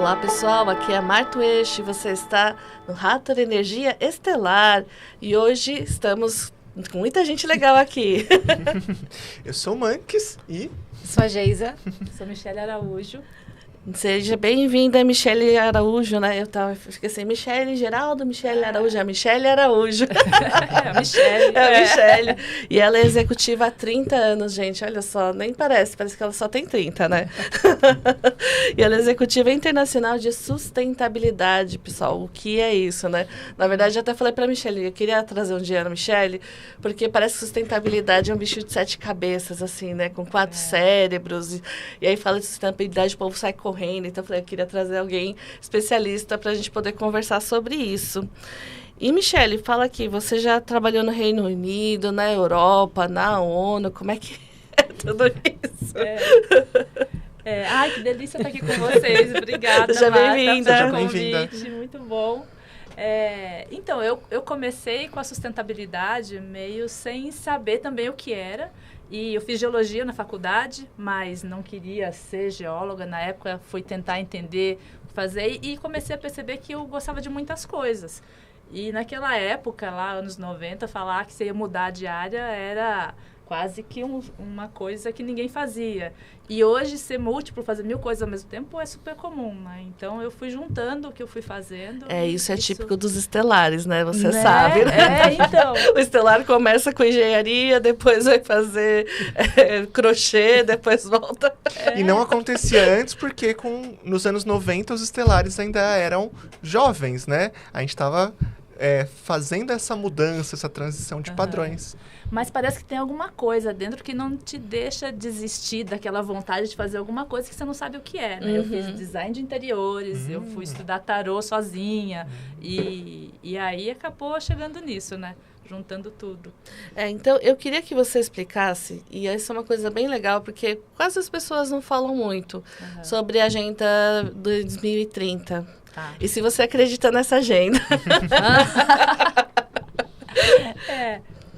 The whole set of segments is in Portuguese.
Olá pessoal, aqui é a Marta Eixo e você está no Rato Energia Estelar e hoje estamos com muita gente legal aqui. Eu sou o Manques e... Sou a Geisa, sou Michele Araújo. Seja bem-vinda, Michele Araújo, né? Fiquei assim, Michele Geraldo, Michele Araújo, a Michele Araújo. É a Michele. É a Michele. E ela é executiva há 30 anos, gente. Olha só, nem parece que ela só tem 30, né? E ela é executiva internacional de sustentabilidade, pessoal. O que é isso, né? Na verdade, eu até falei pra Michele, eu queria trazer um dia a Michele, porque parece que sustentabilidade é um bicho de 7 cabeças, assim, né? Com 4 cérebros. E aí fala de sustentabilidade, o povo sai correndo. Então, eu falei, eu queria trazer alguém especialista para a gente poder conversar sobre isso. E, Michele, fala aqui, você já trabalhou no Reino Unido, na Europa, na ONU, como é que é tudo isso? Ai, que delícia estar aqui com vocês. Obrigada, Seja Marta, bem-vinda. pelo convite, muito bom. Então, eu comecei com a sustentabilidade meio sem saber também o que era. E eu fiz geologia na faculdade, mas não queria ser geóloga. Na época, fui tentar entender, fazer, e comecei a perceber que eu gostava de muitas coisas. E naquela época, lá, anos 90, falar que você ia mudar de área era quase que uma coisa que ninguém fazia. E hoje, ser múltiplo, fazer 1000 coisas ao mesmo tempo, é super comum, né? Então, eu fui juntando o que eu fui fazendo. Isso é típico dos estelares, né? Você sabe, né? Então. O estelar começa com engenharia, depois vai fazer crochê, depois volta. E não acontecia antes porque nos anos 90 os estelares ainda eram jovens, né? A gente estava fazendo essa mudança, essa transição de padrões. Mas parece que tem alguma coisa dentro que não te deixa desistir daquela vontade de fazer alguma coisa que você não sabe o que é, né? Eu fiz design de interiores, eu fui estudar tarô sozinha e aí acabou chegando nisso, né? Juntando tudo. Então, eu queria que você explicasse, e isso é uma coisa bem legal, porque quase as pessoas não falam muito sobre a Agenda 2030. Tá. E se você acredita nessa agenda?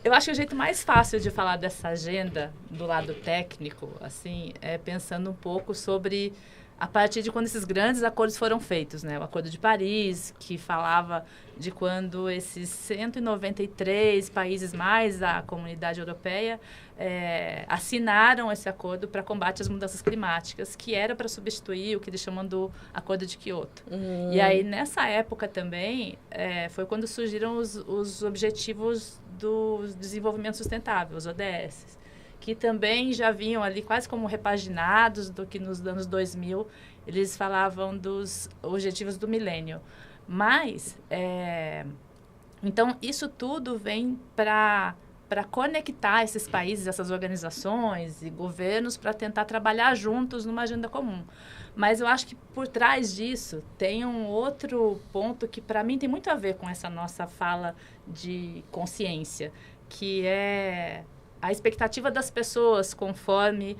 Eu acho que o jeito mais fácil de falar dessa agenda, do lado técnico, assim, é pensando um pouco sobre a partir de quando esses grandes acordos foram feitos, né? O Acordo de Paris, que falava de quando esses 193 países mais a Comunidade Europeia assinaram esse acordo para combate às mudanças climáticas, que era para substituir o que eles chamam do Acordo de Quioto. E aí, nessa época também, foi quando surgiram os Objetivos do Desenvolvimento Sustentável, os ODS, que também já vinham ali quase como repaginados do que nos anos 2000 eles falavam dos objetivos do milênio. Mas, então, isso tudo vem para conectar esses países, essas organizações e governos para tentar trabalhar juntos numa agenda comum. Mas eu acho que por trás disso tem um outro ponto que, para mim, tem muito a ver com essa nossa fala de consciência, que é a expectativa das pessoas conforme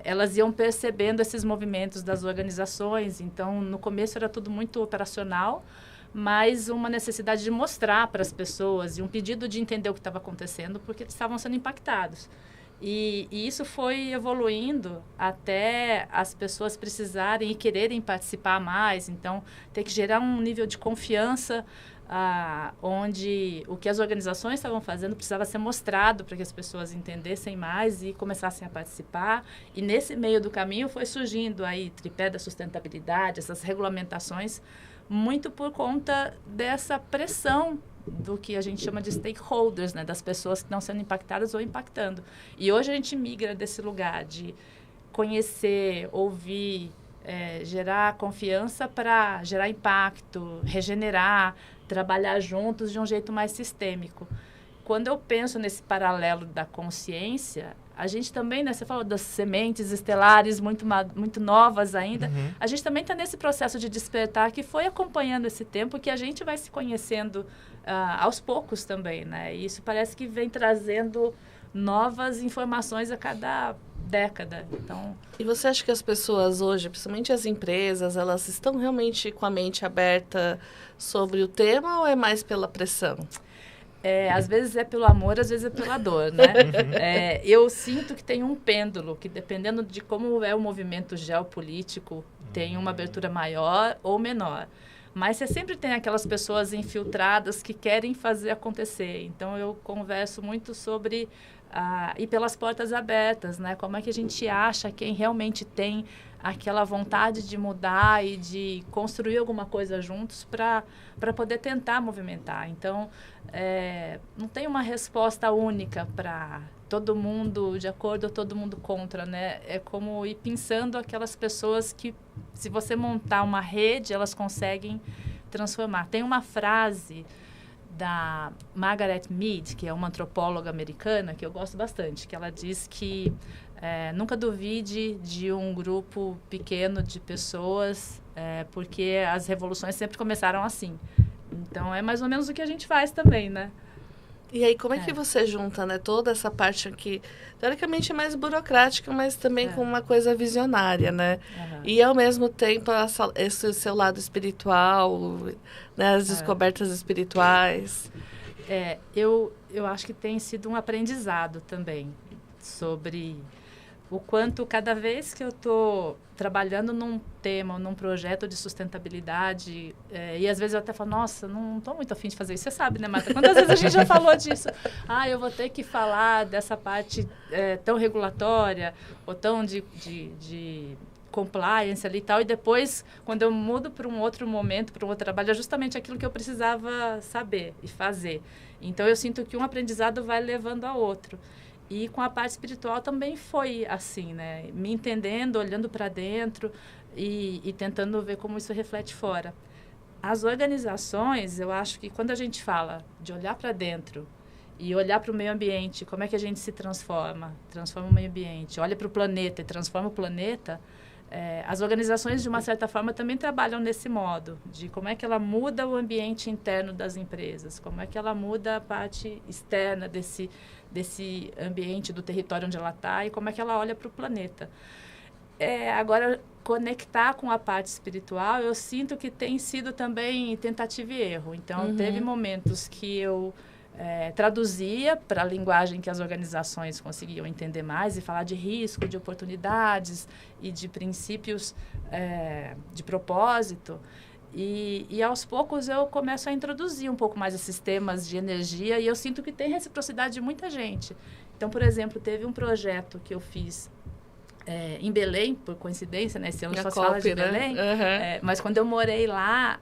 elas iam percebendo esses movimentos das organizações. Então, no começo era tudo muito operacional, mas uma necessidade de mostrar para as pessoas e um pedido de entender o que estava acontecendo, porque eles estavam sendo impactados. E isso foi evoluindo até as pessoas precisarem e quererem participar mais. Então, ter que gerar um nível de confiança onde o que as organizações estavam fazendo precisava ser mostrado para que as pessoas entendessem mais e começassem a participar. E nesse meio do caminho foi surgindo aí tripé da sustentabilidade, essas regulamentações, muito por conta dessa pressão do que a gente chama de stakeholders, né, das pessoas que estão sendo impactadas ou impactando. E hoje a gente migra desse lugar de conhecer, ouvir, gerar confiança para gerar impacto, regenerar, trabalhar juntos de um jeito mais sistêmico. Quando eu penso nesse paralelo da consciência, a gente também, né, você falou das sementes estelares muito novas ainda, a gente também está nesse processo de despertar que foi acompanhando esse tempo, que a gente vai se conhecendo aos poucos também, né? E isso parece que vem trazendo novas informações a cada década. Então... E você acha que as pessoas hoje, principalmente as empresas, elas estão realmente com a mente aberta sobre o tema ou é mais pela pressão? Às vezes é pelo amor, às vezes é pela dor, né? Eu sinto que tem um pêndulo, que dependendo de como é o movimento geopolítico, tem uma abertura maior ou menor. Mas você sempre tem aquelas pessoas infiltradas que querem fazer acontecer. Então, eu converso muito sobre ir pelas portas abertas, né? Como é que a gente acha quem realmente tem aquela vontade de mudar e de construir alguma coisa juntos para poder tentar movimentar. Então, não tem uma resposta única para todo mundo de acordo ou todo mundo contra, né? É como ir pensando aquelas pessoas que, se você montar uma rede, elas conseguem transformar. Tem uma frase da Margaret Mead, que é uma antropóloga americana, que eu gosto bastante, que ela diz que nunca duvide de um grupo pequeno de pessoas, porque as revoluções sempre começaram assim. Então, é mais ou menos o que a gente faz também, né? E aí, como é que você junta, né, toda essa parte aqui, teoricamente é mais burocrática, mas também com uma coisa visionária, né? E, ao mesmo tempo, esse seu lado espiritual, né, as descobertas espirituais. Eu acho que tem sido um aprendizado também sobre o quanto, cada vez que eu estou trabalhando num tema, num projeto de sustentabilidade, e às vezes eu até falo, nossa, não estou muito afim de fazer isso. Você sabe, né, Marta? Quantas vezes a gente já falou disso? Eu vou ter que falar dessa parte tão regulatória, ou tão de compliance ali e tal, e depois, quando eu mudo para um outro momento, para um outro trabalho, é justamente aquilo que eu precisava saber e fazer. Então, eu sinto que um aprendizado vai levando a outro. E com a parte espiritual também foi assim, né? Me entendendo, olhando para dentro e tentando ver como isso reflete fora. As organizações, eu acho que quando a gente fala de olhar para dentro e olhar para o meio ambiente, como é que a gente se transforma o meio ambiente, olha para o planeta e transforma o planeta, as organizações, de uma certa forma, também trabalham nesse modo, de como é que ela muda o ambiente interno das empresas, como é que ela muda a parte externa desse ambiente, do território onde ela está, e como é que ela olha para o planeta. Agora, conectar com a parte espiritual, eu sinto que tem sido também tentativa e erro. Então, teve momentos que eu traduzia para a linguagem que as organizações conseguiam entender mais e falar de risco, de oportunidades e de princípios de propósito. E aos poucos eu começo a introduzir um pouco mais esses temas de energia, e eu sinto que tem reciprocidade de muita gente. Então, por exemplo, teve um projeto que eu fiz em Belém, por coincidência, né? Esse ano só se fala de Belém. Mas quando eu morei lá,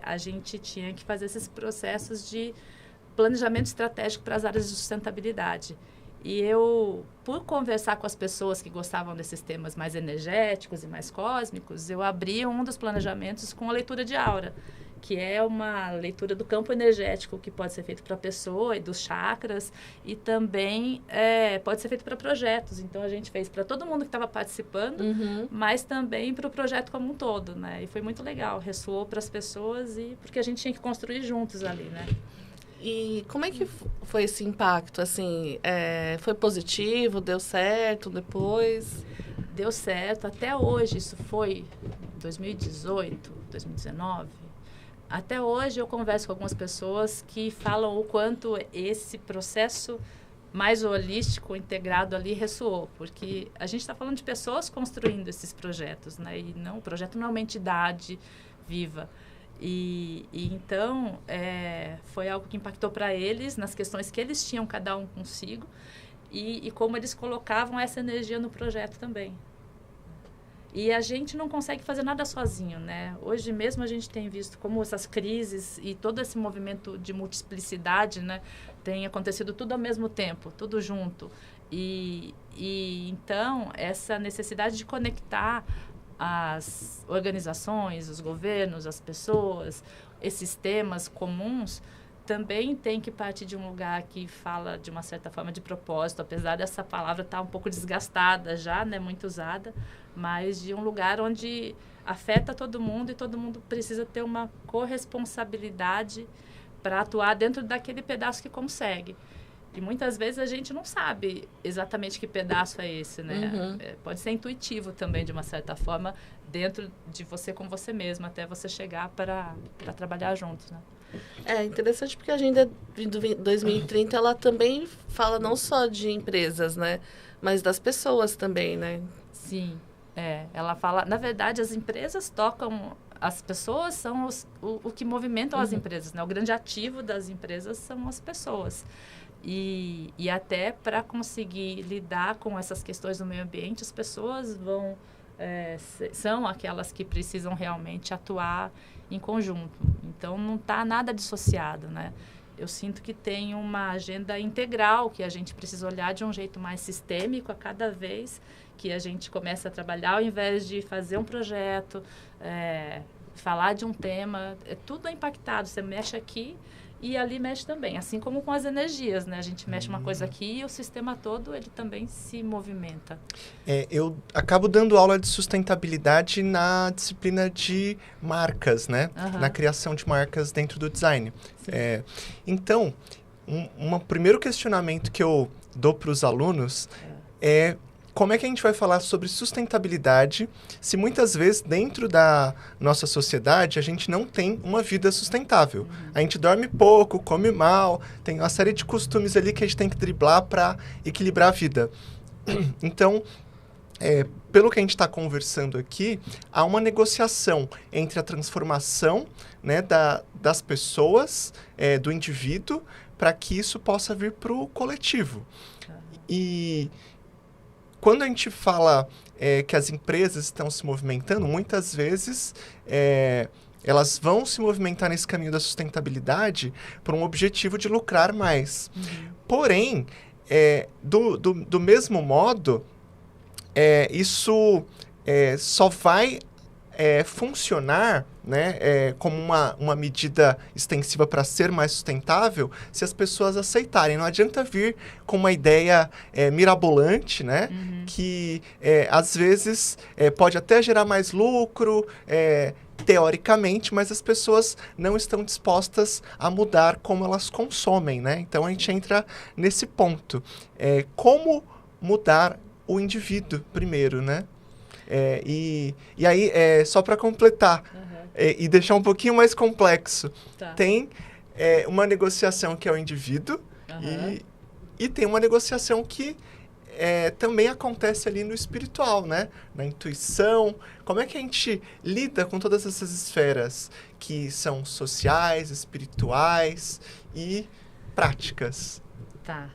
a gente tinha que fazer esses processos de planejamento estratégico para as áreas de sustentabilidade. E eu, por conversar com as pessoas que gostavam desses temas mais energéticos e mais cósmicos, eu abri um dos planejamentos com a leitura de aura, que é uma leitura do campo energético que pode ser feito para a pessoa e dos chakras, e também pode ser feito para projetos. Então, a gente fez para todo mundo que estava participando, mas também para o projeto como um todo, né? E foi muito legal, ressoou para as pessoas, porque a gente tinha que construir juntos ali, né? E como é que foi esse impacto? Assim, foi positivo? Deu certo depois? Deu certo. Até hoje, isso foi 2018, 2019. Até hoje eu converso com algumas pessoas que falam o quanto esse processo mais holístico, integrado ali, ressoou. Porque a gente está falando de pessoas construindo esses projetos, né? E o projeto não é uma entidade viva. E então, foi algo que impactou para eles, nas questões que eles tinham, cada um consigo, e como eles colocavam essa energia no projeto também. E a gente não consegue fazer nada sozinho, né? Hoje mesmo a gente tem visto como essas crises e todo esse movimento de multiplicidade, né, tem acontecido tudo ao mesmo tempo, tudo junto. E então, essa necessidade de conectar as organizações, os governos, as pessoas, esses temas comuns, também tem que partir de um lugar que fala, de uma certa forma, de propósito, apesar dessa palavra estar um pouco desgastada já, né, muito usada, mas de um lugar onde afeta todo mundo e todo mundo precisa ter uma corresponsabilidade para atuar dentro daquele pedaço que consegue. E muitas vezes a gente não sabe exatamente que pedaço é esse, né? Pode ser intuitivo também, de uma certa forma, dentro de você com você mesmo, até você chegar para trabalhar juntos, né? É interessante porque a agenda de 2030, ela também fala não só de empresas, né? Mas das pessoas também, né? Sim, ela fala... Na verdade, as empresas tocam... As pessoas são o que movimentam as empresas, né? O grande ativo das empresas são as pessoas. E até para conseguir lidar com essas questões do meio ambiente, as pessoas são aquelas que precisam realmente atuar em conjunto. Então, não está nada dissociado, né? Eu sinto que tem uma agenda integral que a gente precisa olhar de um jeito mais sistêmico a cada vez que a gente começa a trabalhar, ao invés de fazer um projeto, falar de um tema. Tudo é impactado. Você mexe aqui e ali mexe também. Assim como com as energias, né? A gente mexe uma coisa aqui e o sistema todo, ele também se movimenta. Eu acabo dando aula de sustentabilidade na disciplina de marcas, né? Na criação de marcas dentro do design. Então, um primeiro questionamento que eu dou para os alunos é como é que a gente vai falar sobre sustentabilidade se muitas vezes dentro da nossa sociedade a gente não tem uma vida sustentável. A gente dorme pouco, come mal, tem uma série de costumes ali que a gente tem que driblar para equilibrar a vida. Então, pelo que a gente está conversando aqui, há uma negociação entre a transformação, né, das pessoas, do indivíduo, para que isso possa vir para o coletivo. E quando a gente fala que as empresas estão se movimentando, muitas vezes elas vão se movimentar nesse caminho da sustentabilidade por um objetivo de lucrar mais. Porém, do mesmo modo, isso só vai funcionar, né, como uma medida extensiva para ser mais sustentável se as pessoas aceitarem. Não adianta vir com uma ideia mirabolante, né, que às vezes pode até gerar mais lucro, teoricamente, mas as pessoas não estão dispostas a mudar como elas consomem, né? Então a gente entra nesse ponto. Como mudar o indivíduo primeiro, né? E aí, só para completar e deixar um pouquinho mais complexo, tem uma negociação que é o indivíduo e tem uma negociação que também acontece ali no espiritual, né? Na intuição. Como é que a gente lida com todas essas esferas que são sociais, espirituais e práticas? Tá.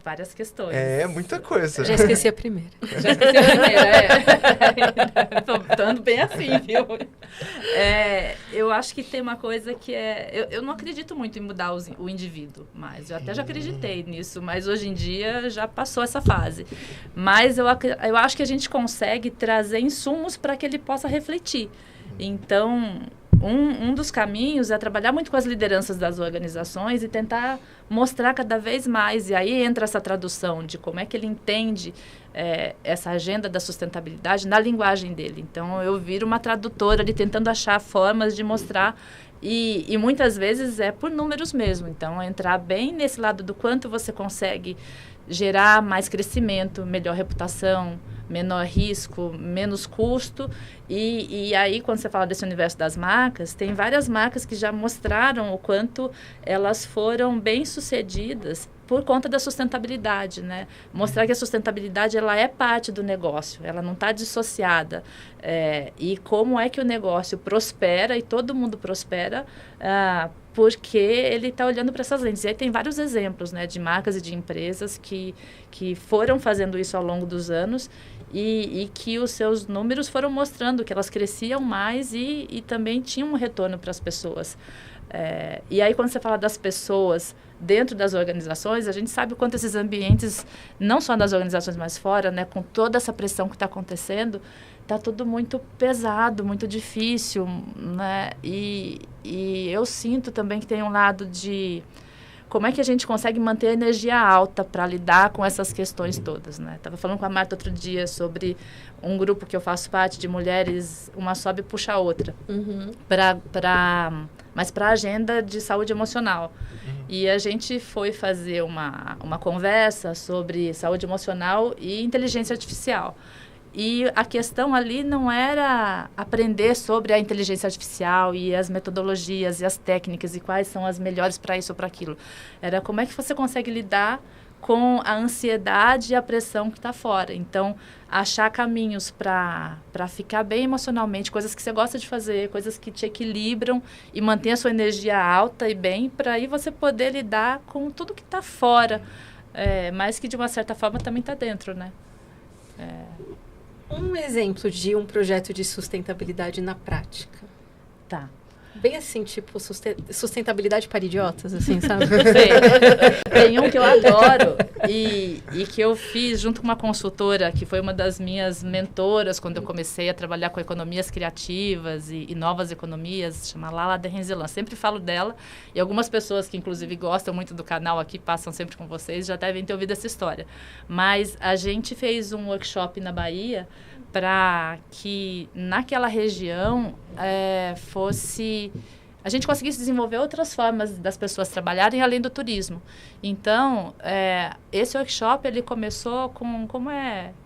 Várias questões. Muita coisa. Já esqueci a primeira. Já esqueci a primeira, Tô andando bem assim, viu? Eu acho que tem uma coisa que eu não acredito muito em mudar o indivíduo, mas eu até já acreditei nisso, mas hoje em dia já passou essa fase. Mas eu acho que a gente consegue trazer insumos para que ele possa refletir. Então, um dos caminhos é trabalhar muito com as lideranças das organizações e tentar mostrar cada vez mais. E aí entra essa tradução de como é que ele entende essa agenda da sustentabilidade na linguagem dele. Então, eu viro uma tradutora ali tentando achar formas de mostrar. E muitas vezes é por números mesmo. Então, entrar bem nesse lado do quanto você consegue gerar mais crescimento, melhor reputação, menor risco, menos custo. E aí, quando você fala desse universo das marcas, tem várias marcas que já mostraram o quanto elas foram bem-sucedidas por conta da sustentabilidade, né? Mostrar que a sustentabilidade, ela é parte do negócio, ela não está dissociada. E como é que o negócio prospera e todo mundo prospera porque ele está olhando para essas lentes. E aí tem vários exemplos, né, de marcas e de empresas que foram fazendo isso ao longo dos anos e que os seus números foram mostrando que elas cresciam mais e também tinham um retorno para as pessoas. E aí, quando você fala das pessoas dentro das organizações, a gente sabe o quanto esses ambientes, não só das organizações, mas fora, né, com toda essa pressão que está acontecendo, está tudo muito pesado, muito difícil, né? E eu sinto também que tem um lado de como é que a gente consegue manter a energia alta para lidar com essas questões todas, né? Estava falando com a Marta outro dia sobre um grupo que eu faço parte de mulheres, uma sobe e puxa a outra, mas para a agenda de saúde emocional. E a gente foi fazer uma conversa sobre saúde emocional e inteligência artificial. E a questão ali não era aprender sobre a inteligência artificial e as metodologias e as técnicas e quais são as melhores para isso ou para aquilo. Era como é que você consegue lidar com a ansiedade e a pressão que está fora. Então, achar caminhos para ficar bem emocionalmente, coisas que você gosta de fazer, coisas que te equilibram e mantém a sua energia alta e bem, para aí você poder lidar com tudo que está fora, mas que de uma certa forma também está dentro, né? Um exemplo de um projeto de sustentabilidade na prática. Tá. Bem assim, tipo, sustentabilidade para idiotas, assim, sabe? Tem um que eu adoro e que eu fiz junto com uma consultora, que foi uma das minhas mentoras quando eu comecei a trabalhar com economias criativas e novas economias, chama Lala Derrenzelan. Sempre falo dela e algumas pessoas que, inclusive, gostam muito do canal aqui, passam sempre com vocês, já devem ter ouvido essa história. Mas a gente fez um workshop na Bahia para que naquela região a gente conseguisse desenvolver outras formas das pessoas trabalharem além do turismo. Então, esse workshop ele começou com como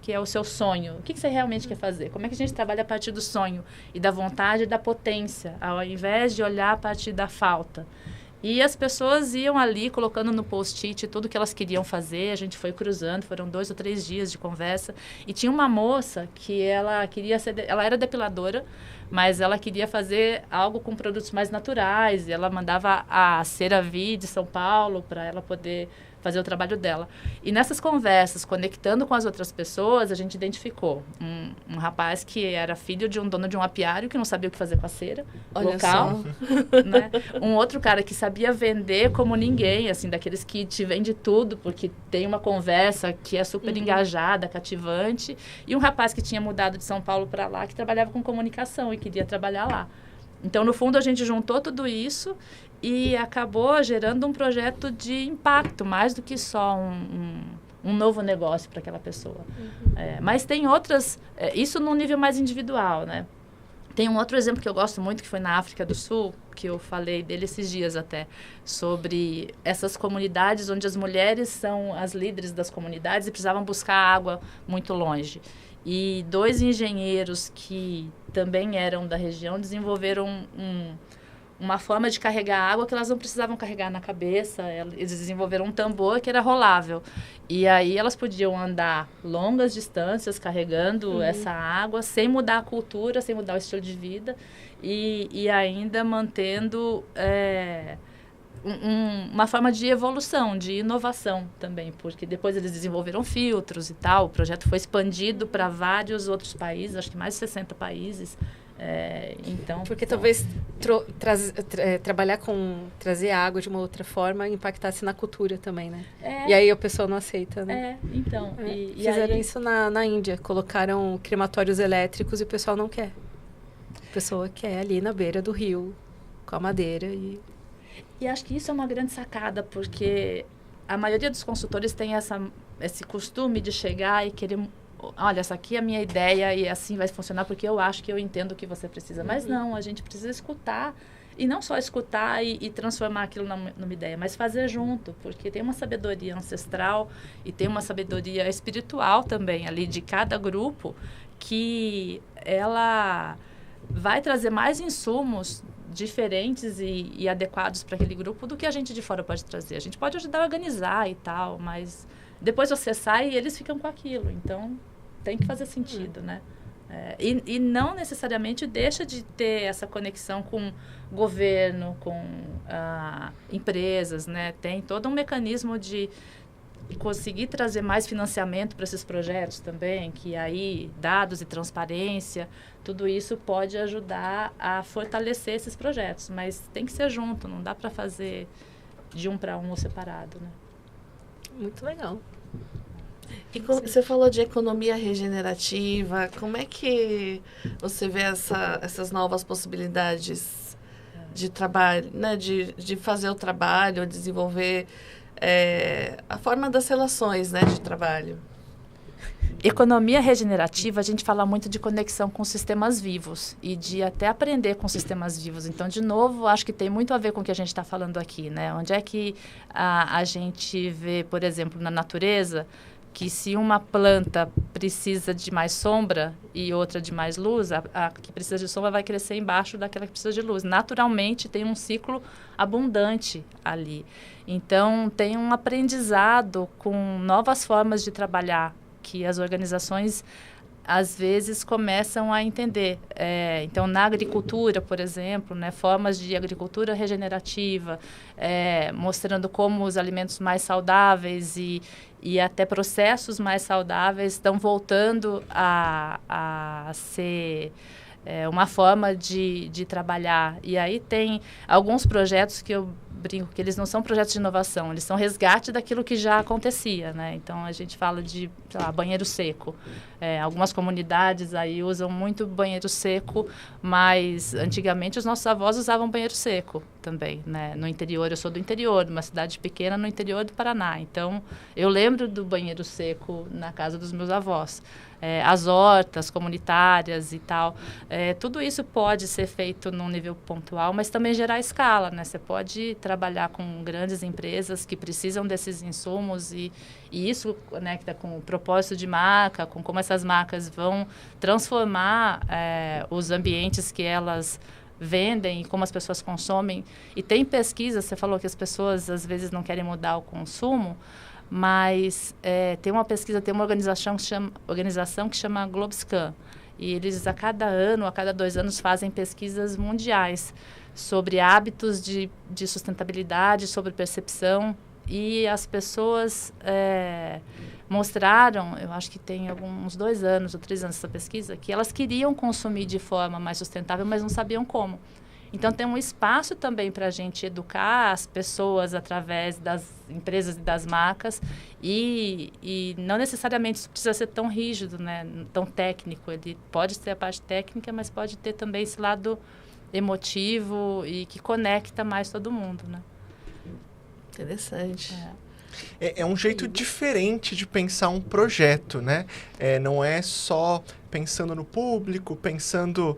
que é o seu sonho, o que você realmente quer fazer, como é que a gente trabalha a partir do sonho e da vontade e da potência, ao invés de olhar a partir da falta. E as pessoas iam ali colocando no post-it tudo que elas queriam fazer. A gente foi cruzando, foram 2 ou 3 dias de conversa. E tinha uma moça que ela queria ela era depiladora, mas ela queria fazer algo com produtos mais naturais. E ela mandava a cera vir de São Paulo para ela poder fazer o trabalho dela. E nessas conversas, conectando com as outras pessoas, a gente identificou um rapaz que era filho de um dono de um apiário que não sabia o que fazer com a cera local. Né? Um outro cara que sabia vender como ninguém, assim, daqueles que te vende tudo, porque tem uma conversa que é super engajada, cativante. E um rapaz que tinha mudado de São Paulo para lá, que trabalhava com comunicação e queria trabalhar lá. Então, no fundo, a gente juntou tudo isso e acabou gerando um projeto de impacto, mais do que só um novo negócio para aquela pessoa. Mas tem outras, isso num nível mais individual, né? Tem um outro exemplo que eu gosto muito, que foi na África do Sul, que eu falei dele esses dias até, sobre essas comunidades onde as mulheres são as líderes das comunidades e precisavam buscar água muito longe. E 2 engenheiros que também eram da região desenvolveram uma forma de carregar água que elas não precisavam carregar na cabeça. Eles desenvolveram um tambor que era rolável. E aí elas podiam andar longas distâncias carregando essa água sem mudar a cultura, sem mudar o estilo de vida e ainda mantendo uma forma de evolução, de inovação também, porque depois eles desenvolveram filtros e tal. O projeto foi expandido para vários outros países, acho que mais de 60 países. Então, porque talvez trabalhar com trazer água de uma outra forma impactasse na cultura também, né? E aí a pessoa não aceita, né? Então. Fizeram isso na Índia, colocaram crematórios elétricos e o pessoal não quer. A pessoa quer ali na beira do rio, com a madeira E acho que isso é uma grande sacada, porque a maioria dos consultores tem esse costume de chegar e querer... Olha, essa aqui é a minha ideia e assim vai funcionar porque eu acho que eu entendo o que você precisa. Mas não, a gente precisa escutar. E não só escutar e transformar aquilo numa ideia, mas fazer junto. Porque tem uma sabedoria ancestral e tem uma sabedoria espiritual também ali de cada grupo que ela vai trazer mais insumos diferentes e adequados para aquele grupo do que a gente de fora pode trazer. A gente pode ajudar a organizar e tal, mas depois você sai e eles ficam com aquilo. Então, tem que fazer sentido, né? E não necessariamente deixa de ter essa conexão com governo, com empresas, né? Tem todo um mecanismo de conseguir trazer mais financiamento para esses projetos também, que aí dados e transparência, tudo isso pode ajudar a fortalecer esses projetos, mas tem que ser junto, não dá para fazer de um para um ou separado, né? Muito legal. E você falou de economia regenerativa, como é que você vê essas novas possibilidades de trabalho, né? De fazer o trabalho, desenvolver a forma das relações, né, de trabalho? Economia regenerativa, a gente fala muito de conexão com sistemas vivos e de até aprender com sistemas vivos. Então, de novo, acho que tem muito a ver com o que a gente está falando aqui, né? Onde é que a gente vê, por exemplo, na natureza, que se uma planta precisa de mais sombra e outra de mais luz, a que precisa de sombra vai crescer embaixo daquela que precisa de luz. Naturalmente, tem um ciclo abundante ali. Então, tem um aprendizado com novas formas de trabalhar que as organizações às vezes começam a entender. Então, na agricultura, por exemplo, né, formas de agricultura regenerativa, mostrando como os alimentos mais saudáveis e até processos mais saudáveis estão voltando a ser uma forma de trabalhar. E aí tem alguns projetos que eu brinco que eles não são projetos de inovação, eles são resgate daquilo que já acontecia, né? Então, a gente fala de, sei lá, banheiro seco. Algumas comunidades aí usam muito banheiro seco, mas antigamente os nossos avós usavam banheiro seco também, né? No interior, eu sou do interior, de uma cidade pequena no interior do Paraná. Então, eu lembro do banheiro seco na casa dos meus avós. As hortas comunitárias e tal. Tudo isso pode ser feito num nível pontual, mas também gerar escala, né? Você pode trabalhar com grandes empresas que precisam desses insumos e isso conecta com o propósito de marca, com como essas marcas vão transformar os ambientes que elas vendem e como as pessoas consomem. E tem pesquisa, você falou que as pessoas às vezes não querem mudar o consumo, mas tem uma pesquisa, tem uma organização que chama Globescan, e eles a cada 2 anos fazem pesquisas mundiais sobre hábitos de sustentabilidade, sobre percepção, e as pessoas mostraram, eu acho que tem uns 2 anos ou 3 anos essa pesquisa, que elas queriam consumir de forma mais sustentável, mas não sabiam como. Então, tem um espaço também para a gente educar as pessoas através das empresas e das marcas e não necessariamente isso precisa ser tão rígido, né? Tão técnico. Ele pode ter a parte técnica, mas pode ter também esse lado emotivo e que conecta mais todo mundo, né? Interessante. É um jeito diferente de pensar um projeto, né? Não é só pensando no público, pensando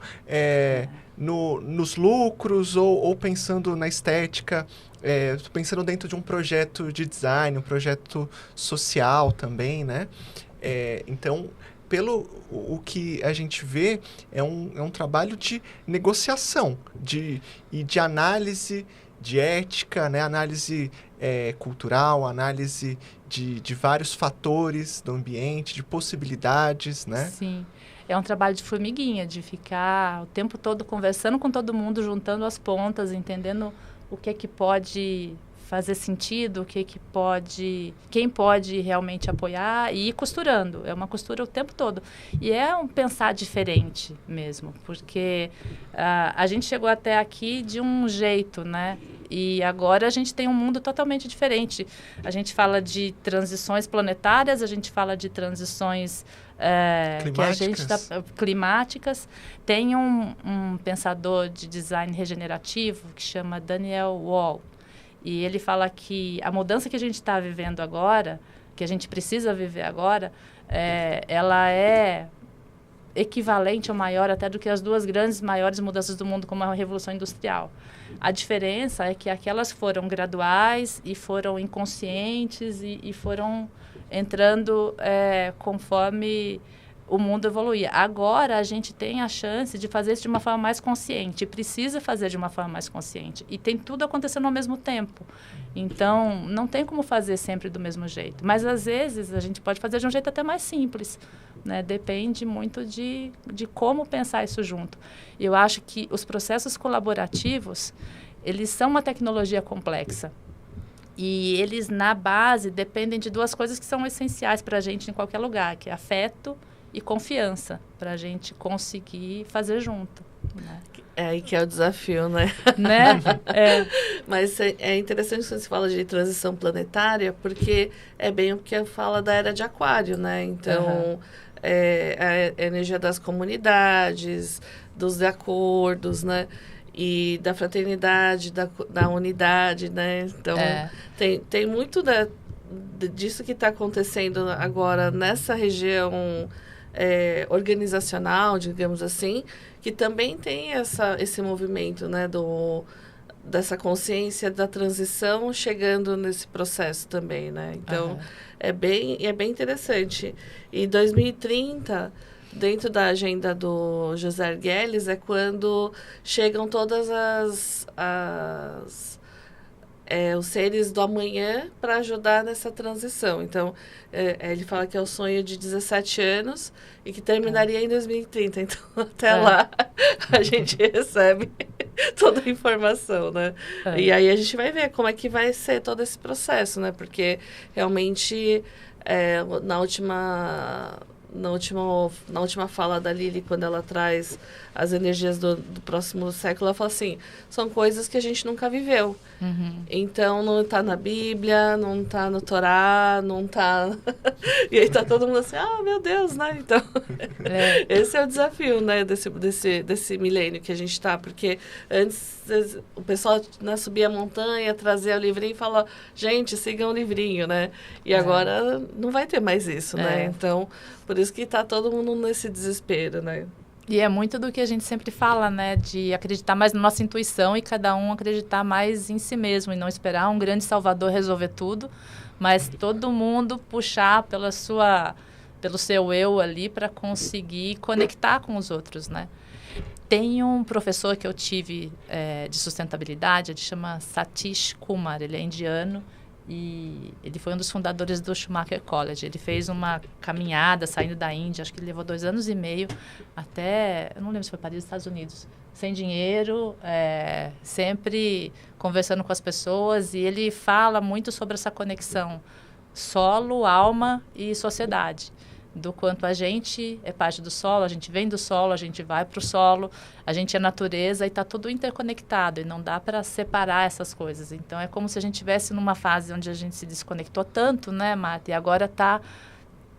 nos lucros ou pensando na estética, pensando dentro de um projeto de design, um projeto social também, né? Então, o que a gente vê, é um trabalho de negociação e de análise, de ética, né? Análise cultural, análise de vários fatores do ambiente, de possibilidades, né? Sim. É um trabalho de formiguinha, de ficar o tempo todo conversando com todo mundo, juntando as pontas, entendendo o que pode fazer sentido, quem pode realmente apoiar e ir costurando. É uma costura o tempo todo. E é um pensar diferente mesmo, porque a gente chegou até aqui de um jeito, né? E agora a gente tem um mundo totalmente diferente. A gente fala de transições planetárias, a gente fala de transições climáticas. Tem um pensador de design regenerativo que chama Daniel Wall. E ele fala que a mudança que a gente está vivendo agora, que a gente precisa viver agora, ela é equivalente ou maior até do que as 2 grandes maiores mudanças do mundo, como a Revolução Industrial. A diferença é que aquelas foram graduais e foram inconscientes e foram entrando conforme o mundo evoluía. Agora, a gente tem a chance de fazer isso de uma forma mais consciente. Precisa fazer de uma forma mais consciente. E tem tudo acontecendo ao mesmo tempo. Então, não tem como fazer sempre do mesmo jeito. Mas, às vezes, a gente pode fazer de um jeito até mais simples, né? Depende muito de como pensar isso junto. Eu acho que os processos colaborativos, eles são uma tecnologia complexa. E eles, na base, dependem de 2 coisas que são essenciais para a gente em qualquer lugar, que é afeto e confiança, para a gente conseguir fazer junto, né? É aí que é o desafio, né? Né? Mas é interessante quando você fala de transição planetária, porque é bem o que fala da era de Aquário, né? Então, a energia das comunidades, dos acordos, né? E da fraternidade, da unidade, né? Então, tem muito disso que está acontecendo agora nessa região organizacional, digamos assim, que também tem esse movimento, né, dessa consciência da transição chegando nesse processo também, né? Então, é bem interessante. E 2030, dentro da agenda do José Arguelles, é quando chegam todas os seres do amanhã para ajudar nessa transição. Então, ele fala que é o sonho de 17 anos e que terminaria em 2030. Então, até lá, a gente recebe toda a informação, né? E aí a gente vai ver como é que vai ser todo esse processo, né? Porque, realmente, na última fala da Lili, quando ela traz as energias do próximo século, ela fala assim, são coisas que a gente nunca viveu. Então, não está na Bíblia, não está no Torá, não está... E aí está todo mundo assim, meu Deus, né? Então, esse é o desafio, né, desse milênio que a gente está, porque antes o pessoal, né, subia a montanha, trazia o livrinho e falava, gente, sigam o livrinho, né? E agora não vai ter mais isso, né? Então, por isso que está todo mundo nesse desespero, né? E é muito do que a gente sempre fala, né? De acreditar mais na nossa intuição e cada um acreditar mais em si mesmo e não esperar um grande salvador resolver tudo, mas todo mundo puxar pelo seu eu ali para conseguir conectar com os outros, né? Tem um professor que eu tive de sustentabilidade, ele chama Satish Kumar, ele é indiano, e ele foi um dos fundadores do Schumacher College. Ele fez uma caminhada saindo da Índia, acho que ele levou 2 anos e meio, até, eu não lembro se foi Paris, Estados Unidos, sem dinheiro, sempre conversando com as pessoas, e ele fala muito sobre essa conexão solo, alma e sociedade. Do quanto a gente é parte do solo, a gente vem do solo, a gente vai para o solo, a gente é natureza e está tudo interconectado e não dá para separar essas coisas. Então, é como se a gente estivesse numa fase onde a gente se desconectou tanto, né, Marta? E agora está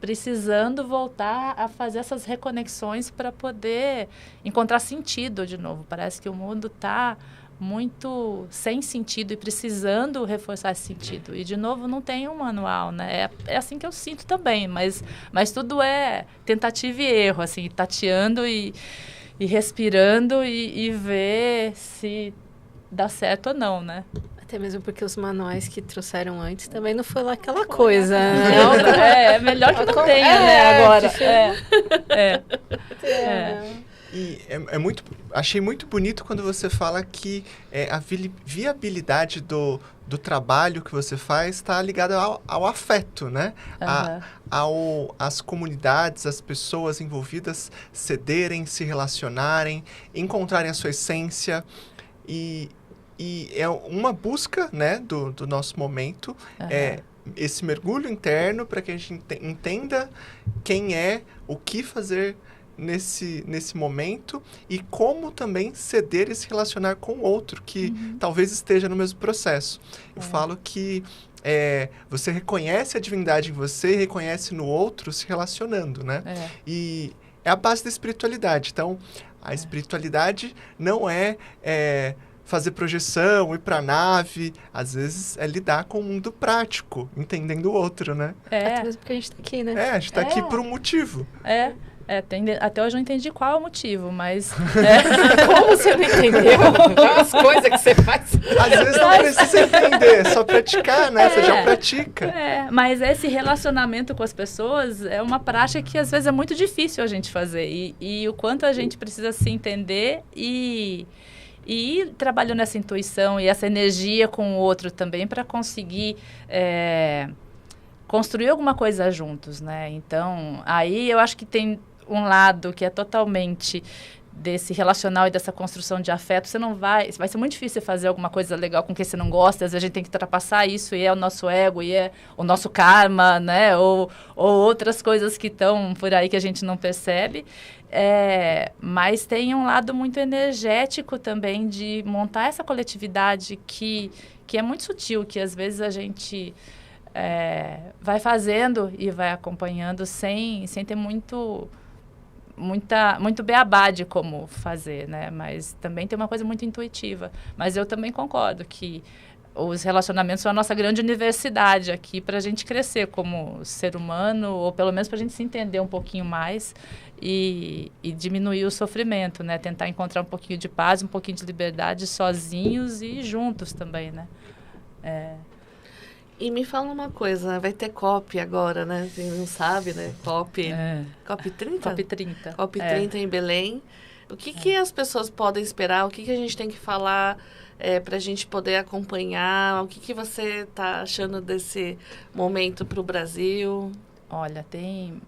precisando voltar a fazer essas reconexões para poder encontrar sentido de novo. Parece que o mundo está muito sem sentido e precisando reforçar esse sentido. E, de novo, não tem um manual, né? É assim que eu sinto também, mas tudo é tentativa e erro, assim, tateando e respirando e ver se dá certo ou não, né? Até mesmo porque os manuais que trouxeram antes também não foi lá aquela coisa. Não, é melhor que não tenha, né, agora. E achei muito bonito quando você fala que a viabilidade do trabalho que você faz está ligada ao afeto, né? As comunidades, as pessoas envolvidas cederem, se relacionarem, encontrarem a sua essência. E é uma busca, né, do nosso momento, esse mergulho interno para que a gente entenda quem é, o que fazer nesse momento e como também ceder e se relacionar com o outro que talvez esteja no mesmo processo. Eu falo que você reconhece a divindade em você e reconhece no outro se relacionando, né? E é a base da espiritualidade. Então, a espiritualidade não é fazer projeção, ir para a nave. Às vezes é lidar com o mundo prático, entendendo o outro, né? Até mesmo porque a gente está aqui, né? A gente está aqui por um motivo. Até hoje eu não entendi qual é o motivo, mas... Como você não entendeu? As coisas que você faz. Às vezes não precisa entender, é só praticar, né? Você já pratica. Mas esse relacionamento com as pessoas é uma prática que às vezes é muito difícil a gente fazer. E o quanto a gente precisa se entender e ir trabalhando essa intuição e essa energia com o outro também para conseguir... construir alguma coisa juntos, né? Então, aí eu acho que tem um lado que é totalmente desse relacional e dessa construção de afeto. Vai ser muito difícil fazer alguma coisa legal com quem você não gosta. Às vezes a gente tem que ultrapassar isso e é o nosso ego e é o nosso karma, né? Ou outras coisas que estão por aí que a gente não percebe. Mas tem um lado muito energético também de montar essa coletividade que é muito sutil, que às vezes a gente... vai fazendo e vai acompanhando sem ter muito beabá de como fazer, né? Mas também tem uma coisa muito intuitiva. Mas eu também concordo que os relacionamentos são a nossa grande universidade aqui para a gente crescer como ser humano, ou pelo menos para a gente se entender um pouquinho mais e diminuir o sofrimento, né? Tentar encontrar um pouquinho de paz, um pouquinho de liberdade sozinhos e juntos também, né? E me fala uma coisa, vai ter COP agora, né? Quem não sabe, né? COP 30? COP 30. COP 30 em Belém. O que as pessoas podem esperar? O que a gente tem que falar para a gente poder acompanhar? O que você está achando desse momento para o Brasil? Olha, tem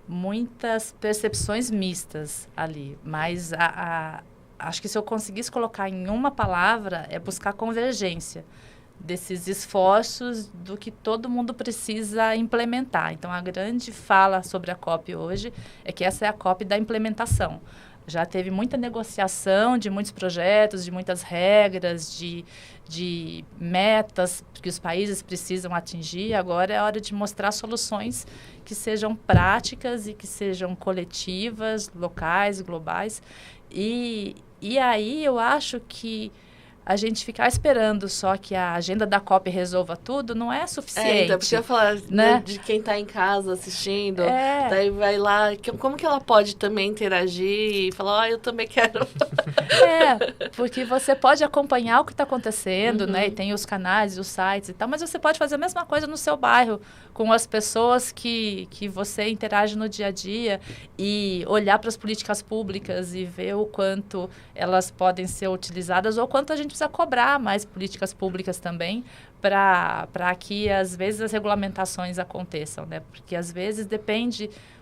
muitas percepções mistas ali, mas acho que se eu conseguisse colocar em uma palavra, é buscar convergência desses esforços do que todo mundo precisa implementar. Então, a grande fala sobre a COP hoje é que essa é a COP da implementação. Já teve muita negociação de muitos projetos, de muitas regras, de metas que os países precisam atingir. Agora é hora de mostrar soluções que sejam práticas e que sejam coletivas, locais, globais. E aí eu acho que a gente ficar esperando só que a agenda da COP resolva tudo não é suficiente. Então, porque eu ia falar, né? De quem está em casa assistindo, daí vai lá, como que ela pode também interagir e falar, eu também quero. Porque você pode acompanhar o que está acontecendo, né? E tem os canais, os sites e tal, mas você pode fazer a mesma coisa no seu bairro, com as pessoas que você interage no dia a dia e olhar para as políticas públicas e ver o quanto elas podem ser utilizadas ou quanto a gente precisa cobrar mais políticas públicas também para que, às vezes, as regulamentações aconteçam, né? Porque, às vezes,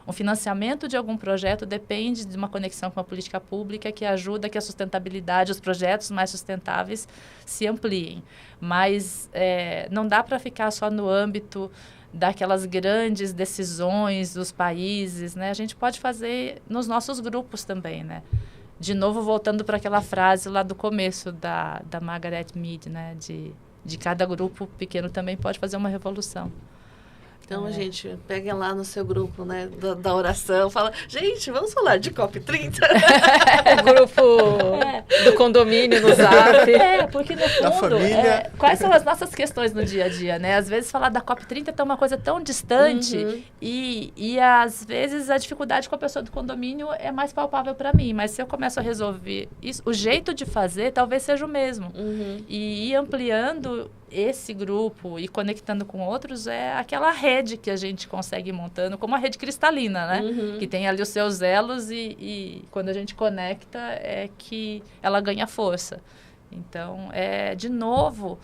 o financiamento de algum projeto depende de uma conexão com a política pública que ajuda que a sustentabilidade, os projetos mais sustentáveis se ampliem. Mas não dá para ficar só no âmbito daquelas grandes decisões dos países, né? A gente pode fazer nos nossos grupos também, né? De novo, voltando para aquela frase lá do começo da Margaret Mead, né? De cada grupo pequeno também pode fazer uma revolução. Então, gente, peguem lá no seu grupo, né, da oração, fala, gente, vamos falar de COP 30? O grupo do condomínio no Zap. Porque no fundo, quais são as nossas questões no dia a dia, né? Às vezes falar da COP 30 é uma coisa tão distante e às vezes a dificuldade com a pessoa do condomínio é mais palpável para mim, mas se eu começo a resolver isso, o jeito de fazer talvez seja o mesmo. E ir ampliando esse grupo e conectando com outros é aquela rede que a gente consegue ir montando, como a rede cristalina, né? Que tem ali os seus elos e quando a gente conecta é que ela ganha força. Então, de novo,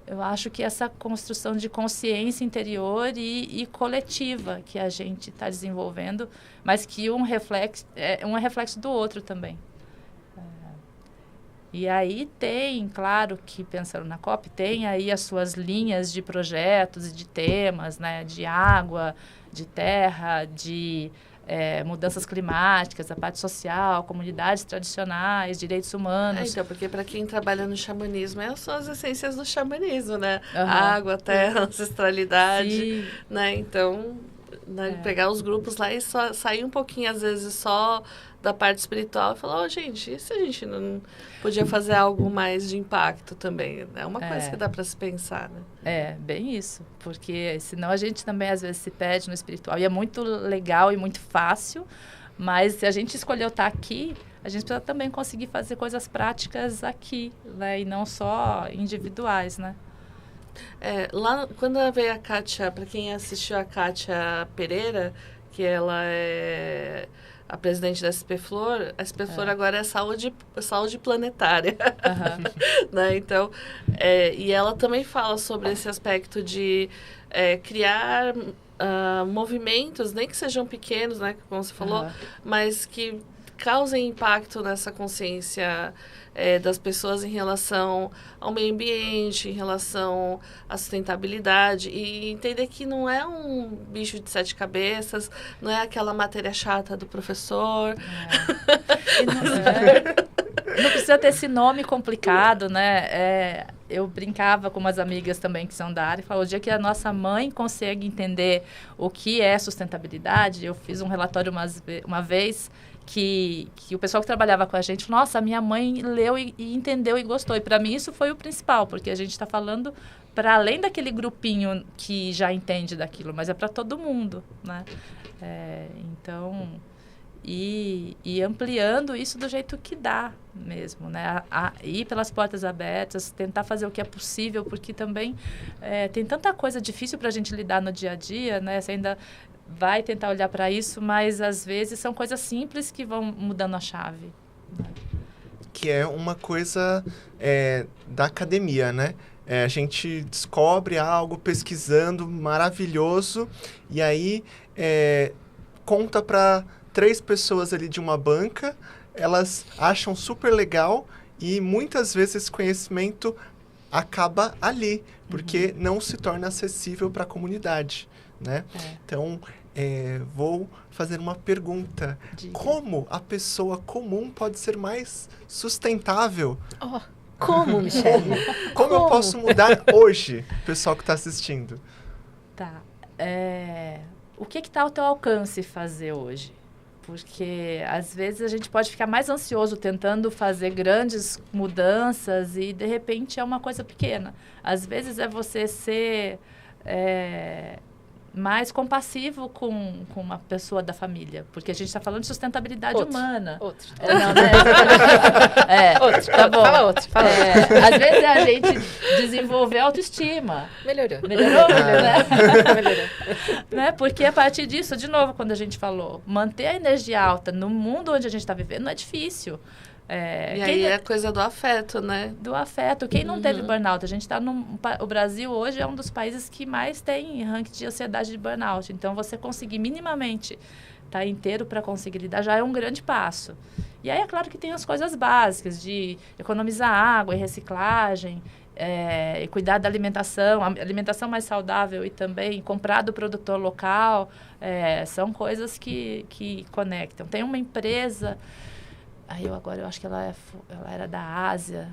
eu acho que essa construção de consciência interior e coletiva que a gente está desenvolvendo, mas que um é reflexo do outro também. E aí tem, claro que pensando na COP, tem aí as suas linhas de projetos e de temas, né? De água, de terra, de mudanças climáticas, a parte social, comunidades tradicionais, direitos humanos. Então, porque para quem trabalha no xamanismo, são as essências do xamanismo, né? Água, terra, ancestralidade, né? Então, pegar os grupos lá e só sair um pouquinho, às vezes, só da parte espiritual e falar, gente, e se a gente não podia fazer algo mais de impacto também? É uma coisa que dá para se pensar, né? Bem isso, porque senão a gente também às vezes se perde no espiritual. E é muito legal e muito fácil, mas se a gente escolheu estar aqui, a gente precisa também conseguir fazer coisas práticas aqui, né? E não só individuais, né? Lá, quando veio a Kátia, para quem assistiu a Kátia Pereira, que ela é a presidente da SP Flor, a SP Flor agora é saúde planetária. Né? Então, e ela também fala sobre esse aspecto de criar movimentos, nem que sejam pequenos, né, como você falou, mas que causem impacto nessa consciência das pessoas em relação ao meio ambiente, em relação à sustentabilidade, e entender que não é um bicho de 7 cabeças, não é aquela matéria chata do professor. Não precisa ter esse nome complicado, né? eu brincava com umas amigas também que são da área e falava, o dia que a nossa mãe consegue entender o que é sustentabilidade, eu fiz um relatório uma vez que o pessoal que trabalhava com a gente, nossa, a minha mãe leu e entendeu e gostou. E para mim isso foi o principal, porque a gente está falando para além daquele grupinho que já entende daquilo, mas é para todo mundo, né? Então, e ampliando isso do jeito que dá mesmo, né? Ir pelas portas abertas, tentar fazer o que é possível, porque também tem tanta coisa difícil para a gente lidar no dia a dia, né? Você ainda vai tentar olhar para isso, mas às vezes são coisas simples que vão mudando a chave, né? Que é uma coisa da academia, né? A gente descobre algo pesquisando maravilhoso e aí conta para 3 pessoas ali de uma banca, elas acham super legal e muitas vezes esse conhecimento acaba ali, porque não se torna acessível para a comunidade, né? Então, vou fazer uma pergunta. Diga. Como a pessoa comum pode ser mais sustentável? Como, Michele? Como eu posso mudar hoje, pessoal que está assistindo? Tá. O que está ao teu alcance fazer hoje? Porque, às vezes, a gente pode ficar mais ansioso tentando fazer grandes mudanças e, de repente, é uma coisa pequena. Às vezes, é você ser mais compassivo com uma pessoa da família. Porque a gente está falando de sustentabilidade humana. Outro. Não, né? Outro. Tá bom. Fala outro. Às vezes, é a gente desenvolver autoestima. Melhorou. Melhorou, né? Melhorou. Né? Porque a partir disso, de novo, quando a gente falou, manter a energia alta no mundo onde a gente está vivendo não é difícil. E aí é coisa do afeto, né? Do afeto. Quem não teve burnout? A gente está o Brasil hoje é um dos países que mais tem ranking de ansiedade de burnout. Então, você conseguir minimamente estar inteiro para conseguir lidar já é um grande passo. E aí, é claro que tem as coisas básicas de economizar água e reciclagem, e cuidar da alimentação, a alimentação mais saudável e também comprar do produtor local, são coisas que conectam. Tem uma empresa, eu acho que ela era da Ásia,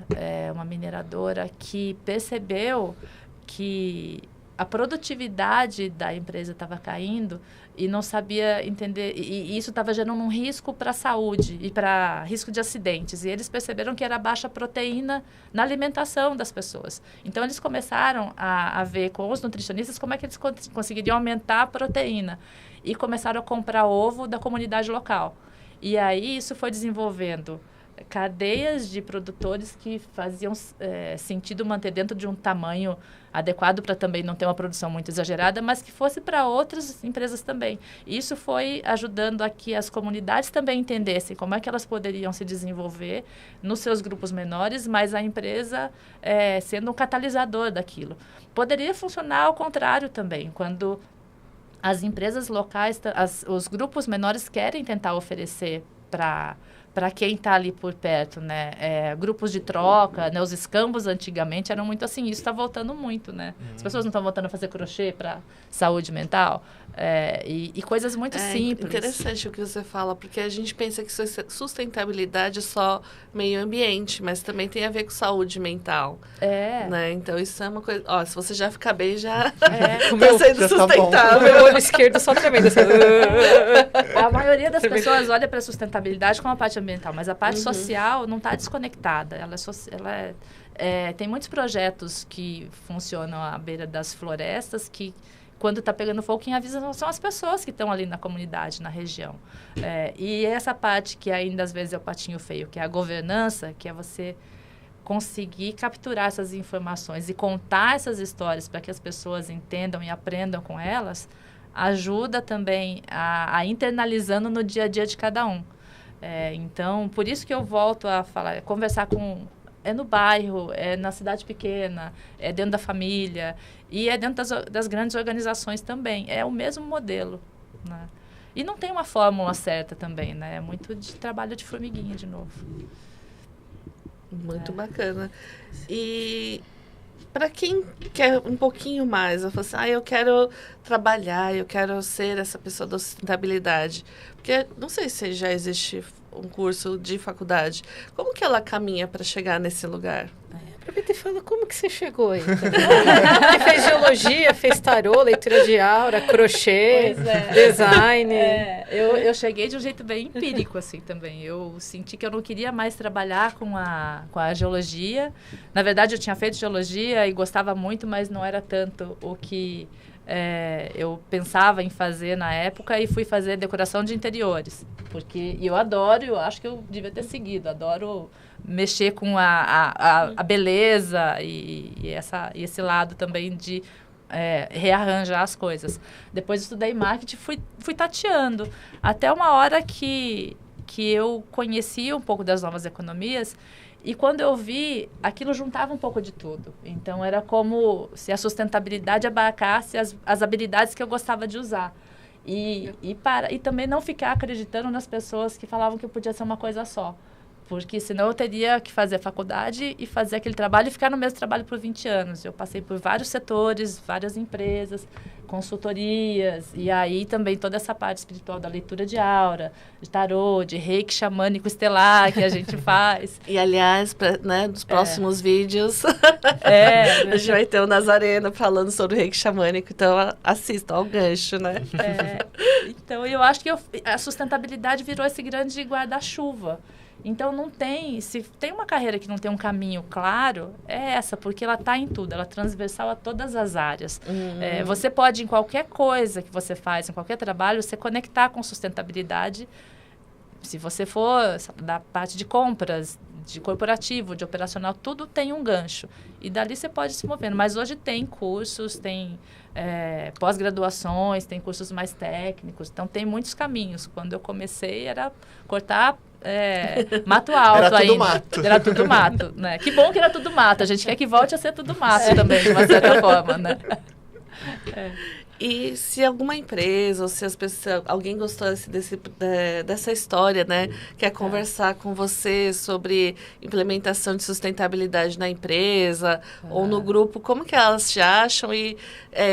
uma mineradora, que percebeu que a produtividade da empresa estava caindo e não sabia entender, e isso estava gerando um risco para a saúde e para risco de acidentes. E eles perceberam que era baixa proteína na alimentação das pessoas. Então, eles começaram a ver com os nutricionistas como é que eles conseguiriam aumentar a proteína. E começaram a comprar ovo da comunidade local. E aí, isso foi desenvolvendo cadeias de produtores que faziam sentido manter dentro de um tamanho adequado para também não ter uma produção muito exagerada, mas que fosse para outras empresas também. Isso foi ajudando a que as comunidades também entendessem como é que elas poderiam se desenvolver nos seus grupos menores, mas a empresa sendo um catalisador daquilo. Poderia funcionar ao contrário também, quando as empresas locais, os grupos menores querem tentar oferecer para quem está ali por perto, né? Grupos de troca, né? Os escambos antigamente eram muito assim, isso está voltando muito, né? As pessoas não estão voltando a fazer crochê para saúde mental, e coisas muito simples. Interessante o que você fala, porque a gente pensa que sustentabilidade é só meio ambiente, mas também tem a ver com saúde mental. Né? Então, isso é uma coisa... se você já ficar bem, já está sendo sustentável. O meu olho esquerdo só tremendo. Assim. A maioria das pessoas olha para a sustentabilidade como a parte ambiental, mas a parte social não está desconectada. Tem muitos projetos que funcionam à beira das florestas que, quando está pegando fogo, quem avisa são as pessoas que estão ali na comunidade, na região. E essa parte que ainda às vezes é o patinho feio, que é a governança, que é você conseguir capturar essas informações e contar essas histórias para que as pessoas entendam e aprendam com elas, ajuda também a internalizando no dia a dia de cada um. Então, por isso que eu volto a falar, conversar com... no bairro, na cidade pequena, dentro da família e dentro das grandes organizações também. É o mesmo modelo, né? E não tem uma fórmula certa também, né? É muito de trabalho de formiguinha, de novo. Muito bacana. E para quem quer um pouquinho mais, eu falo assim, eu quero trabalhar, eu quero ser essa pessoa da sustentabilidade. Porque não sei se já existe um curso de faculdade. Como que ela caminha para chegar nesse lugar? Aproveita e fala, como que você chegou aí? Você fez geologia, fez tarô, leitura de aura, crochê, design. Eu cheguei de um jeito bem empírico, assim, também. Eu senti que eu não queria mais trabalhar com a geologia. Na verdade, eu tinha feito geologia e gostava muito, mas não era tanto o que eu pensava em fazer na época, e fui fazer decoração de interiores. Porque eu adoro, eu acho que eu devia ter seguido, adoro mexer com a beleza e esse lado também de rearranjar as coisas. Depois estudei marketing, fui tateando, até uma hora que eu conheci um pouco das novas economias, e quando eu vi, aquilo juntava um pouco de tudo. Então, era como se a sustentabilidade abarcasse as habilidades que eu gostava de usar. E também não ficar acreditando nas pessoas que falavam que podia ser uma coisa só. Porque senão eu teria que fazer faculdade e fazer aquele trabalho e ficar no mesmo trabalho por 20 anos. Eu passei por vários setores, várias empresas, consultorias, e aí também toda essa parte espiritual da leitura de aura, de tarô, de reiki xamânico estelar que a gente faz. E, aliás, nos próximos vídeos, a gente vai ter o Nazareno falando sobre o reiki xamânico, então assistam ao gancho, né? Então, eu acho que a sustentabilidade virou esse grande guarda-chuva. Então, se tem uma carreira que não tem um caminho claro, é essa, porque ela está em tudo, ela é transversal a todas as áreas. Você pode, em qualquer coisa que você faz, em qualquer trabalho, se conectar com sustentabilidade. Se você for da parte de compras, de corporativo, de operacional, tudo tem um gancho. E dali você pode se movendo. Mas hoje tem cursos, tem pós-graduações, tem cursos mais técnicos. Então, tem muitos caminhos. Quando eu comecei, era cortar mato alto era ainda. Tudo mato. Era tudo mato, né? Que bom que era tudo mato. A gente quer que volte a ser tudo mato também, de uma certa forma, né? E se alguma empresa, ou se alguém gostou dessa história, né? Quer conversar com você sobre implementação de sustentabilidade na empresa ou no grupo, como que elas te acham? E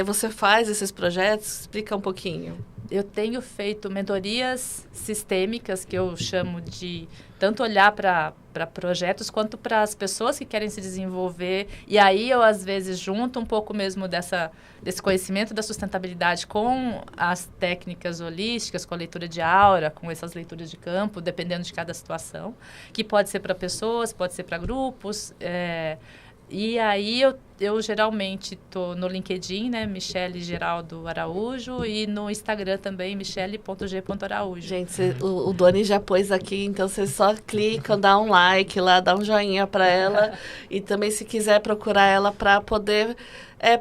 você faz esses projetos? Explica um pouquinho. Eu tenho feito mentorias sistêmicas, que eu chamo de tanto olhar para projetos quanto para as pessoas que querem se desenvolver. E aí eu, às vezes, junto um pouco mesmo desse conhecimento da sustentabilidade com as técnicas holísticas, com a leitura de aura, com essas leituras de campo, dependendo de cada situação, que pode ser para pessoas, pode ser para grupos. E aí eu geralmente estou no LinkedIn, né, Michele Geraldo Araújo, e no Instagram também, michele.g.araújo. Gente, o Doni já pôs aqui, então vocês só clicam, dá um like lá, dá um joinha para ela, e também se quiser procurar ela para poder...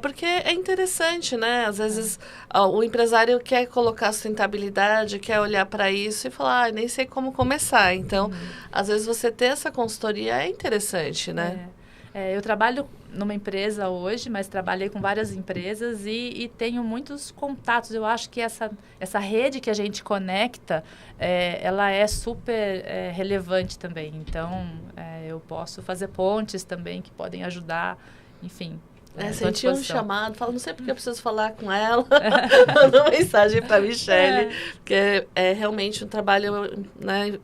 porque é interessante, né? Às vezes o empresário quer colocar sustentabilidade, quer olhar para isso e falar, nem sei como começar. Então, às vezes você ter essa consultoria é interessante, né? Eu trabalho numa empresa hoje, mas trabalhei com várias empresas e tenho muitos contatos. Eu acho que essa rede que a gente conecta, ela é super relevante também. Então, eu posso fazer pontes também que podem ajudar, enfim. Senti um chamado, falo, não sei porque eu preciso falar com ela. Mandou mensagem para a Michele, porque é realmente um trabalho, né?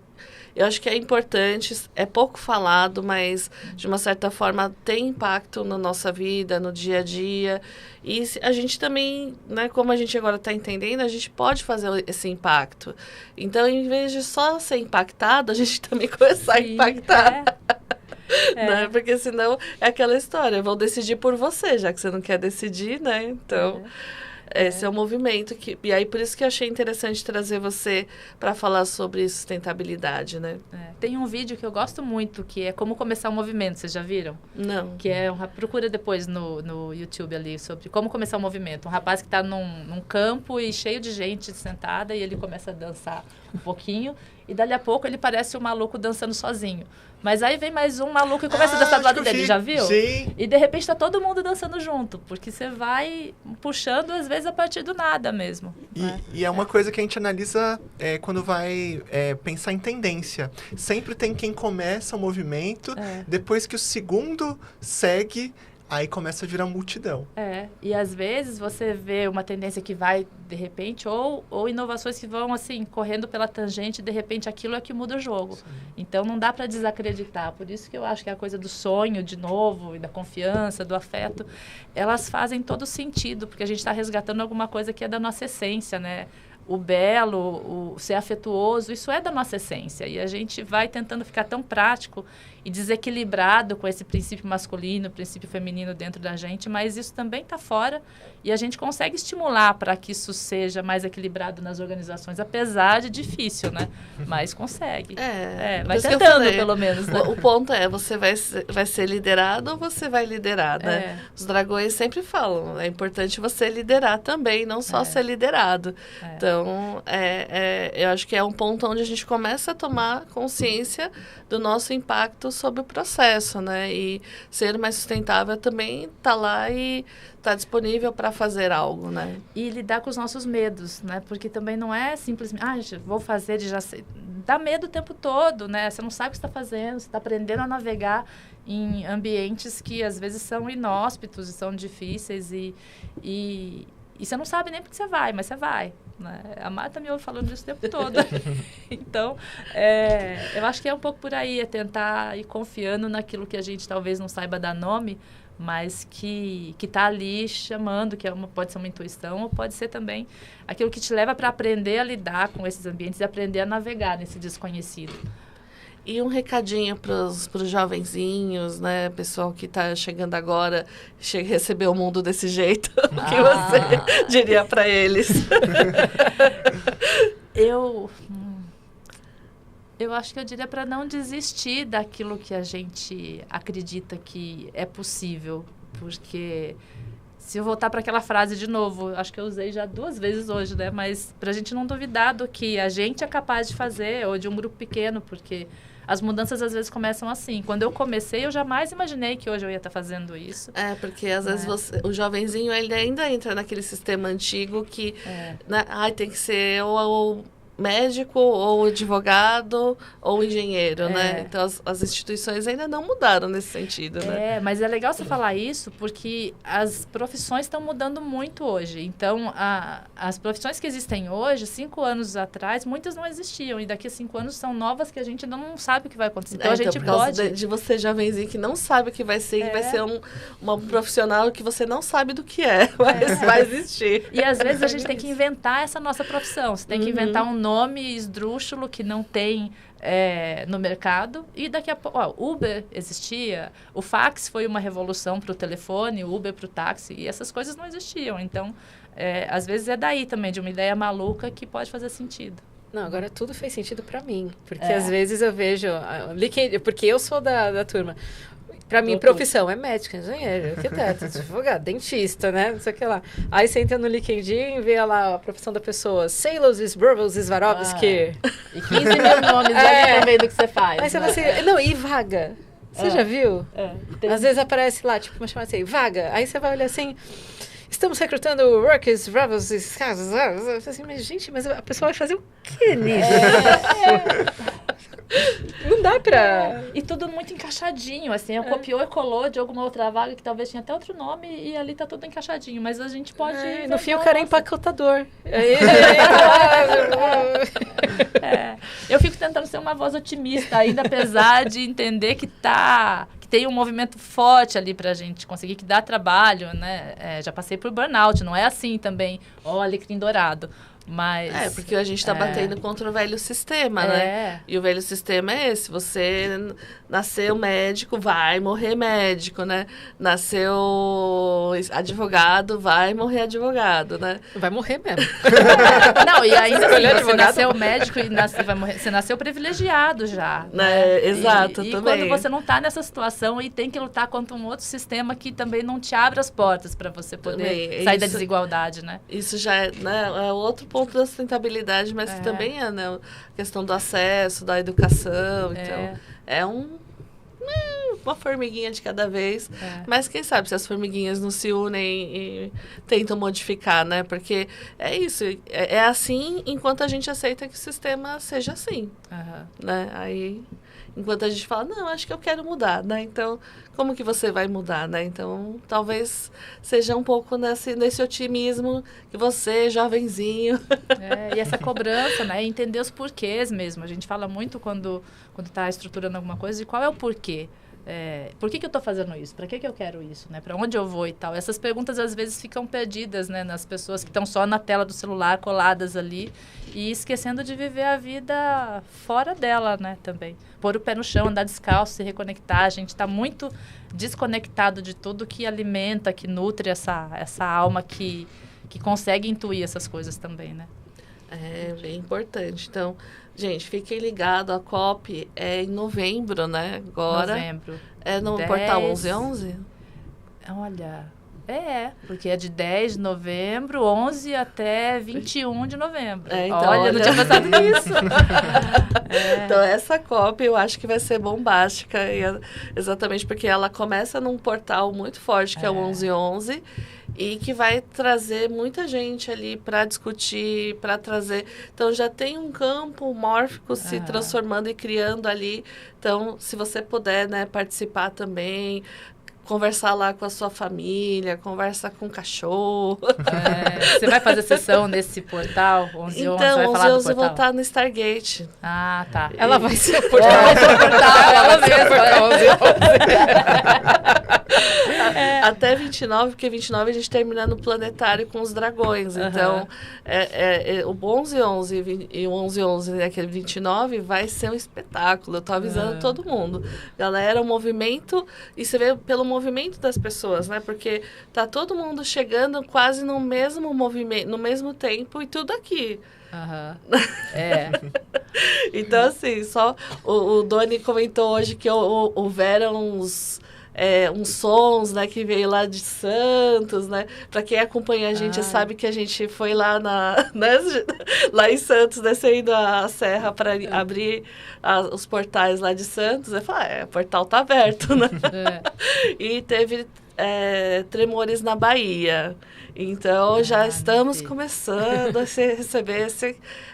Eu acho que é importante, é pouco falado, mas de uma certa forma tem impacto na nossa vida, no dia a dia. E a gente também, né, como a gente agora está entendendo, a gente pode fazer esse impacto. Então, em vez de só ser impactado, a gente também começar a impactar. Né? Porque senão é aquela história, vão decidir por você, já que você não quer decidir, né? Então... Esse é o movimento e aí por isso que eu achei interessante trazer você para falar sobre sustentabilidade, né? Tem um vídeo que eu gosto muito, que é Como Começar um Movimento, vocês já viram? Não. Que procura depois no YouTube ali, sobre como começar um movimento. Um rapaz que está num campo e cheio de gente sentada, e ele começa a dançar um pouquinho, e dali a pouco ele parece um maluco dançando sozinho. Mas aí vem mais um maluco e começa a dançar do lado dele, já viu? Sim. E de repente está todo mundo dançando junto, porque você vai puxando, às vezes, a partir do nada mesmo. E é uma coisa que a gente analisa quando vai pensar em tendência. Sempre tem quem começa o movimento, depois que o segundo segue, aí começa a virar multidão. E às vezes você vê uma tendência que vai, de repente, ou inovações que vão, assim, correndo pela tangente, de repente aquilo é que muda o jogo. Sim. Então, não dá para desacreditar. Por isso que eu acho que a coisa do sonho, de novo, e da confiança, do afeto, elas fazem todo sentido, porque a gente está resgatando alguma coisa que é da nossa essência, né? O belo, o ser afetuoso, isso é da nossa essência. E a gente vai tentando ficar tão prático e desequilibrado com esse princípio masculino, princípio feminino dentro da gente, mas isso também está fora e a gente consegue estimular para que isso seja mais equilibrado nas organizações, apesar de difícil, né? Mas consegue. Vai tentando, pelo menos. Né? O ponto é, você vai ser liderado ou você vai liderar, né? Os dragões sempre falam, é importante você liderar também, não só ser liderado. Então, eu acho que é um ponto onde a gente começa a tomar consciência do nosso impacto sobre o processo, né? E ser mais sustentável também tá lá e tá disponível para fazer algo, né? E lidar com os nossos medos, né? Porque também não é simplesmente, vou fazer e já sei. Dá medo o tempo todo, né? Você não sabe o que está fazendo, você está aprendendo a navegar em ambientes que às vezes são inóspitos e são difíceis e você não sabe nem porque você vai, mas você vai. Né? A Marta me ouve falando disso o tempo todo. Então, eu acho que é um pouco por aí, é tentar ir confiando naquilo que a gente talvez não saiba dar nome, mas que está ali chamando, que pode ser uma intuição, ou pode ser também aquilo que te leva para aprender a lidar com esses ambientes e aprender a navegar nesse desconhecido. E um recadinho para os jovenzinhos, né? Pessoal que está chegando agora, receber o mundo desse jeito. O que você diria para eles? Eu acho que eu diria para não desistir daquilo que a gente acredita que é possível. Porque se eu voltar para aquela frase de novo, acho que eu usei já 2 vezes hoje, né? Mas para a gente não duvidar do que a gente é capaz de fazer, ou de um grupo pequeno, porque as mudanças às vezes começam assim. Quando eu comecei, eu jamais imaginei que hoje eu ia estar fazendo isso. Porque às vezes o jovenzinho ele ainda entra naquele sistema antigo que né, tem que ser ou médico, ou advogado, ou engenheiro, né? Então, as instituições ainda não mudaram nesse sentido, né? Mas é legal você falar isso, porque as profissões estão mudando muito hoje. Então, as profissões que existem hoje, 5 anos atrás, muitas não existiam. E daqui a 5 anos são novas que a gente ainda não sabe o que vai acontecer. Então, a gente por causa de você, jovenzinho, que não sabe o que vai ser, que vai ser uma profissional que você não sabe do que mas vai existir. E, às vezes, a gente tem que inventar essa nossa profissão. Você tem que inventar um nome esdrúxulo que não tem no mercado. E daqui a pouco... Uber existia. O fax foi uma revolução para o telefone, o Uber para o táxi. E essas coisas não existiam. Então, às vezes é daí também, de uma ideia maluca que pode fazer sentido. Não, agora tudo fez sentido para mim. Porque às vezes eu vejo... Porque eu sou da turma. Para mim, profissão é médico, engenheiro, arquiteto, advogado, dentista, né? Não sei o que lá. Aí você entra no LinkedIn e vê lá a profissão da pessoa. Seilos, Sbrvels, Swarovski. E 15 mil nomes ali também do que você faz. Aí você fala assim, não, e vaga? Você já viu? Às vezes aparece lá, tipo, uma chamada assim, vaga. Aí você vai olhar assim... Estamos recrutando workers, bravos, assim, mas a pessoa vai fazer o quê nisso? Não dá pra... E tudo muito encaixadinho, assim, copiou e colou de alguma outra vaga que talvez tinha até outro nome e ali tá tudo encaixadinho, mas a gente pode... no fim o cara é empacotador. Eu fico tentando ser uma voz otimista ainda, apesar de entender que tem um movimento forte ali pra gente conseguir, que dá trabalho, né? Já passei por burnout, não é assim também, alecrim dourado. Mas... porque a gente está batendo contra o velho sistema, né? E o velho sistema é esse. Você nasceu médico, vai morrer médico, né? Nasceu advogado, vai morrer advogado, né? Vai morrer mesmo. Não, e ainda assim, você nasceu médico e vai morrer. Você nasceu privilegiado já. Né? Exato, e também. quando você não está nessa situação e tem que lutar contra um outro sistema que também não te abre as portas para você poder sair da desigualdade, né? Isso já é outro ponto da sustentabilidade, mas que também é, né, a questão do acesso, da educação. Então, uma formiguinha de cada vez. Mas quem sabe se as formiguinhas não se unem e tentam modificar, né? Porque é isso, é assim enquanto a gente aceita que o sistema seja assim, né? Aí, enquanto a gente fala, não, acho que eu quero mudar, né? Então, como que você vai mudar, né? Então, talvez seja um pouco nesse otimismo que você, jovenzinho... E essa cobrança, né? Entender os porquês mesmo. A gente fala muito quando está estruturando alguma coisa, de qual é o porquê. Por que eu estou fazendo isso? Para que eu quero isso? Né? Para onde eu vou e tal? Essas perguntas, às vezes, ficam perdidas, né? Nas pessoas que estão só na tela do celular, coladas ali, e esquecendo de viver a vida fora dela, né? Também. Pôr o pé no chão, andar descalço, se reconectar. A gente está muito desconectado de tudo que alimenta, que nutre essa alma que consegue intuir essas coisas também, né? É bem importante. Então, gente, fiquem ligados, a COP é em novembro, né? Agora. Novembro. É no portal 1111? Olha, porque é de 10 de novembro, 11 até 21 de novembro. Então, olha, não tinha pensado nisso. Então, essa COP eu acho que vai ser bombástica, exatamente porque ela começa num portal muito forte, que é o 1111, e que vai trazer muita gente ali para discutir, para trazer... Então, já tem um campo mórfico se transformando e criando ali. Então, se você puder, né, participar também... Conversar lá com a sua família, conversa com o cachorro. Você vai fazer sessão nesse portal? 11 então, vai falar do 11 eu vou portal? estar no Stargate. Ah, tá. Ela vai ser o portal. Ela vai ser o portal 11. Até 29, porque 29 a gente termina no planetário com os dragões. Então, o 11-11 e o 11-11, aquele 29, vai ser um espetáculo. Eu tô avisando todo mundo. Galera, o movimento... E você vê pelo movimento das pessoas, né? Porque tá todo mundo chegando quase no mesmo movimento, no mesmo tempo e tudo aqui. Então, assim, só o Doni comentou hoje que houveram uns sons, né, que veio lá de Santos, né? Para quem acompanha a gente sabe que a gente foi lá lá em Santos, descendo a serra para abrir os portais lá de Santos. Eu falei, o portal tá aberto, né? E teve tremores na Bahia. Então, já estamos começando a receber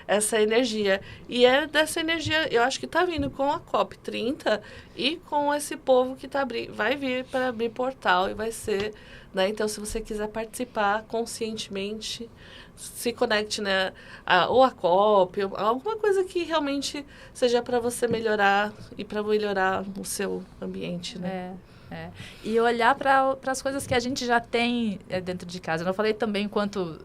essa energia. E é dessa energia, eu acho que está vindo com a COP30 e com esse povo que vai vir para abrir portal e vai ser... Né? Então, se você quiser participar conscientemente, se conecte, né? Ou a COP, ou alguma coisa que realmente seja para você melhorar e para melhorar o seu ambiente, né? E olhar para as coisas que a gente já tem dentro de casa. Eu não falei também enquanto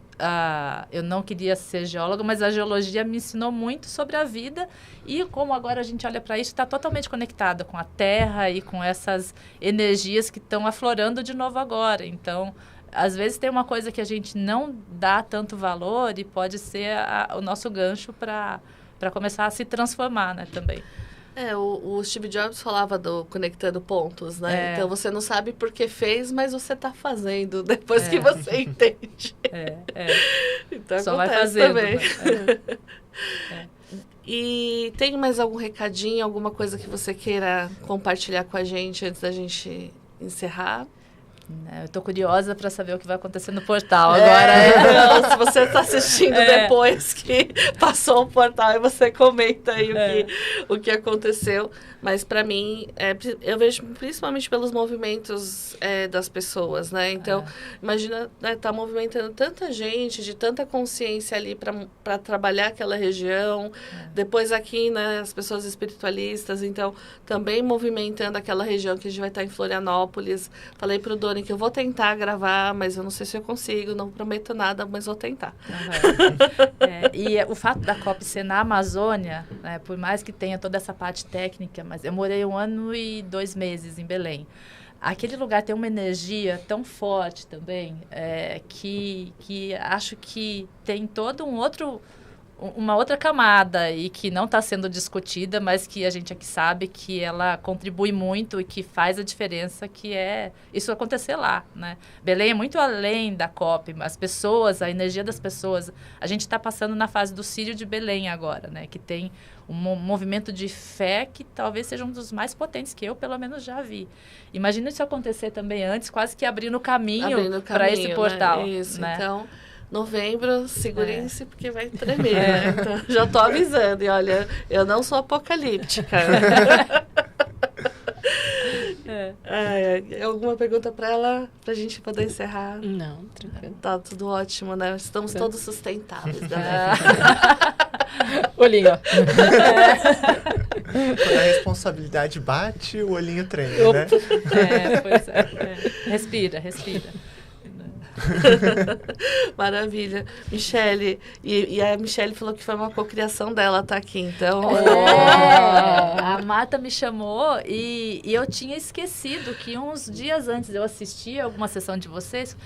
eu não queria ser geóloga, mas a geologia me ensinou muito sobre a vida e como agora a gente olha para isso, está totalmente conectada com a terra e com essas energias que estão aflorando de novo agora. Então, às vezes tem uma coisa que a gente não dá tanto valor e pode ser o nosso gancho para começar a se transformar, né, também. O Steve Jobs falava do conectando pontos, né? Então, você não sabe por que fez, mas você está fazendo depois que você entende. Então, só vai fazendo também. E tem mais algum recadinho, alguma coisa que você queira compartilhar com a gente antes da gente encerrar? Eu estou curiosa para saber o que vai acontecer no portal agora. Não, se você está assistindo depois que passou o portal e você comenta aí o que aconteceu. Mas, para mim, eu vejo principalmente pelos movimentos das pessoas, né? Então, imagina, né, tá movimentando tanta gente, de tanta consciência ali para trabalhar aquela região. Depois aqui, né, as pessoas espiritualistas, então, também movimentando aquela região que a gente vai estar em Florianópolis. Falei pro Doni que eu vou tentar gravar, mas eu não sei se eu consigo, não prometo nada, mas vou tentar. E o fato da COP ser na Amazônia, né, por mais que tenha toda essa parte técnica, mas eu morei 1 ano e 2 meses em Belém. Aquele lugar tem uma energia tão forte também, que acho que tem todo um outro uma outra camada e que não está sendo discutida, mas que a gente aqui sabe que ela contribui muito e que faz a diferença, que é isso acontecer lá, né? Belém é muito além da COP, as pessoas, a energia das pessoas. A gente está passando na fase do Sírio de Belém agora, né? Que tem um movimento de fé que talvez seja um dos mais potentes que eu, pelo menos, já vi. Imagina isso acontecer também antes, quase que abrindo caminho para esse portal. Né? Isso, né? Então, novembro, segurem-se porque vai tremer, né? Então, já tô avisando. E olha, eu não sou apocalíptica. Alguma pergunta para ela, pra gente poder encerrar? Não, tranquilo. Tá tudo ótimo, né? Estamos todos sustentáveis, galera. Olhinho, ó. Quando a responsabilidade bate, o olhinho treme, né? Pois é. Respira. Maravilha. Michele, e a Michele falou que foi uma cocriação dela, tá aqui, então... A Marta me chamou e eu tinha esquecido que uns dias antes eu assistir alguma sessão de vocês,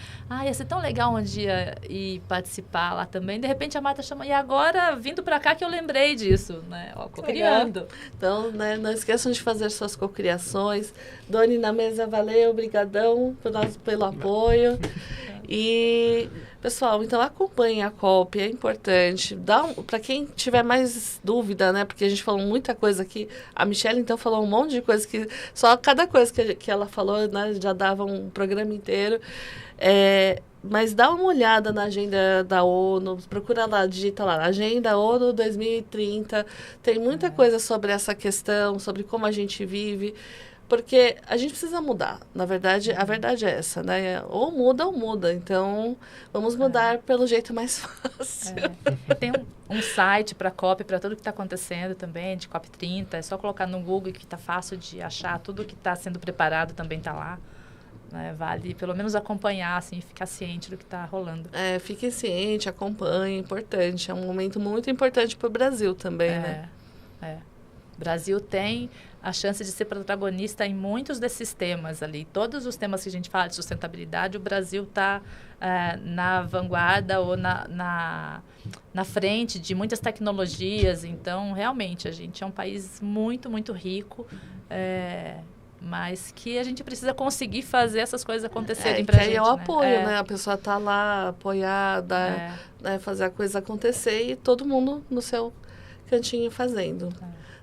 ia ser tão legal um dia ir participar lá também. De repente a Marta chamou, e agora, vindo pra cá, que eu lembrei disso, né? Cocriando. Então, né, não esqueçam de fazer suas cocriações. Doni na mesa, valeu, obrigadão pelo apoio. E, pessoal, então acompanhem a COP, é importante. Para quem tiver mais dúvida, né? Porque a gente falou muita coisa aqui. A Michele, então, falou um monte de coisa que... Só cada coisa que ela falou, né? Já dava um programa inteiro. Mas dá uma olhada na agenda da ONU, procura lá, digita lá, Agenda ONU 2030. Tem muita coisa sobre essa questão, sobre como a gente vive. Porque a gente precisa mudar. Na verdade, a verdade é essa, né? Ou muda ou muda. Então, vamos mudar pelo jeito mais fácil. Tem um site para a COP, para tudo que está acontecendo também, de COP 30. É só colocar no Google que está fácil de achar. Tudo que está sendo preparado também está lá. Vale pelo menos acompanhar, assim, ficar ciente do que está rolando. Fique ciente, acompanhe, é importante. É um momento muito importante para o Brasil também, né? O Brasil tem a chance de ser protagonista em muitos desses temas ali. Todos os temas que a gente fala de sustentabilidade, o Brasil está na vanguarda ou na frente de muitas tecnologias. Então, realmente, a gente é um país muito, muito rico, mas que a gente precisa conseguir fazer essas coisas acontecerem para a gente. É o apoio, né? A pessoa está lá apoiada, né? Fazer a coisa acontecer e todo mundo no seu cantinho fazendo.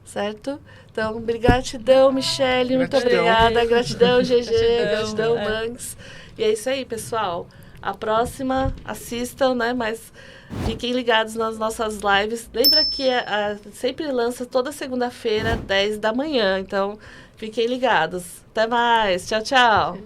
Certo? Então, gratidão, Michele, muito obrigada. Gratidão, GG, gratidão, Mangs. E é isso aí, pessoal. A próxima, assistam, né? Mas fiquem ligados nas nossas lives. Lembra que sempre lança toda segunda-feira, 10 da manhã. Então, fiquem ligados. Até mais. Tchau, tchau.